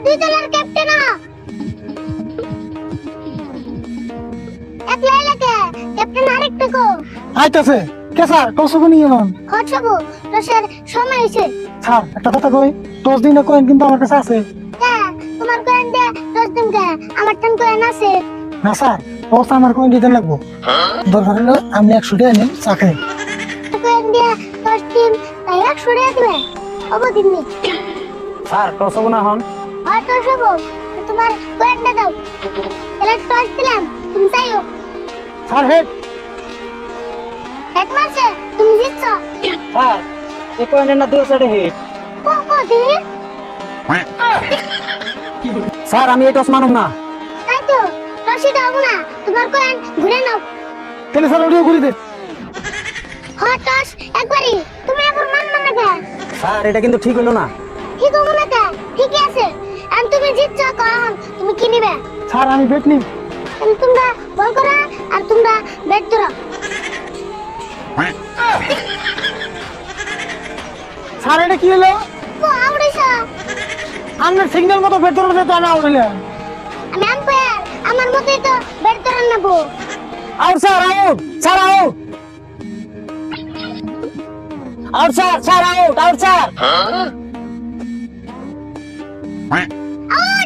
দুই দলের ক্যাপ্টেন একলা এলাকা ক্যাপ্টেন আরেকটা কো আইতাছে কে স্যার টস বনি এমন হটছবো রসের সময় হইছে স্যার একটা কথা কই টস দিনে কয়েন কিন্তু আমার কাছে আছে কে তোমার কয়েন দে 10 দিন কে আমার টান কয়েন আছে না স্যার টস আমার কয়েন দিতে লাগবো দরকার হলো আমি 100 টাকা নিয়ে চা খাই কয়েন দিয়ে 10 দিন তাই 100 টাকা দিবে ওবো দিননি স্যার টস হবো না হন হটছবো তোমার কয়েনটা দাও এলা টস দিলাম তুমি চাইও স্যার হেড এক মাসে তুমি জিতছো স্যার এই কয়েনের না দুই সাইডে হেড কোকো দি স্যার আমি এই টস মানব না তাই তো রশি দাও না তোমার কয়েন ঘুরে নাও তাহলে স্যার ওডিও ঘুরি দে হটস একবারই তুমি এখন মান না কে স্যার এটা কিন্তু ঠিক হলো না ঠিক হবে না কে ঠিকই আছে আর তুমি জিতছো কখন তুমি কি নিবে স্যার আমি বেট নিব তোমরা বল করো আর তোমরা ব্যাট ধরো স্যার এটা কি হলো ও আউড়াইছো আপনার সিগন্যাল মতো বেট ধরলে তো আমি আউড়াইলাম আমি আম্পায়ার আমার মতই তো ব্যাট ধরে নেবো out sir out sir out out sir sir out out sir out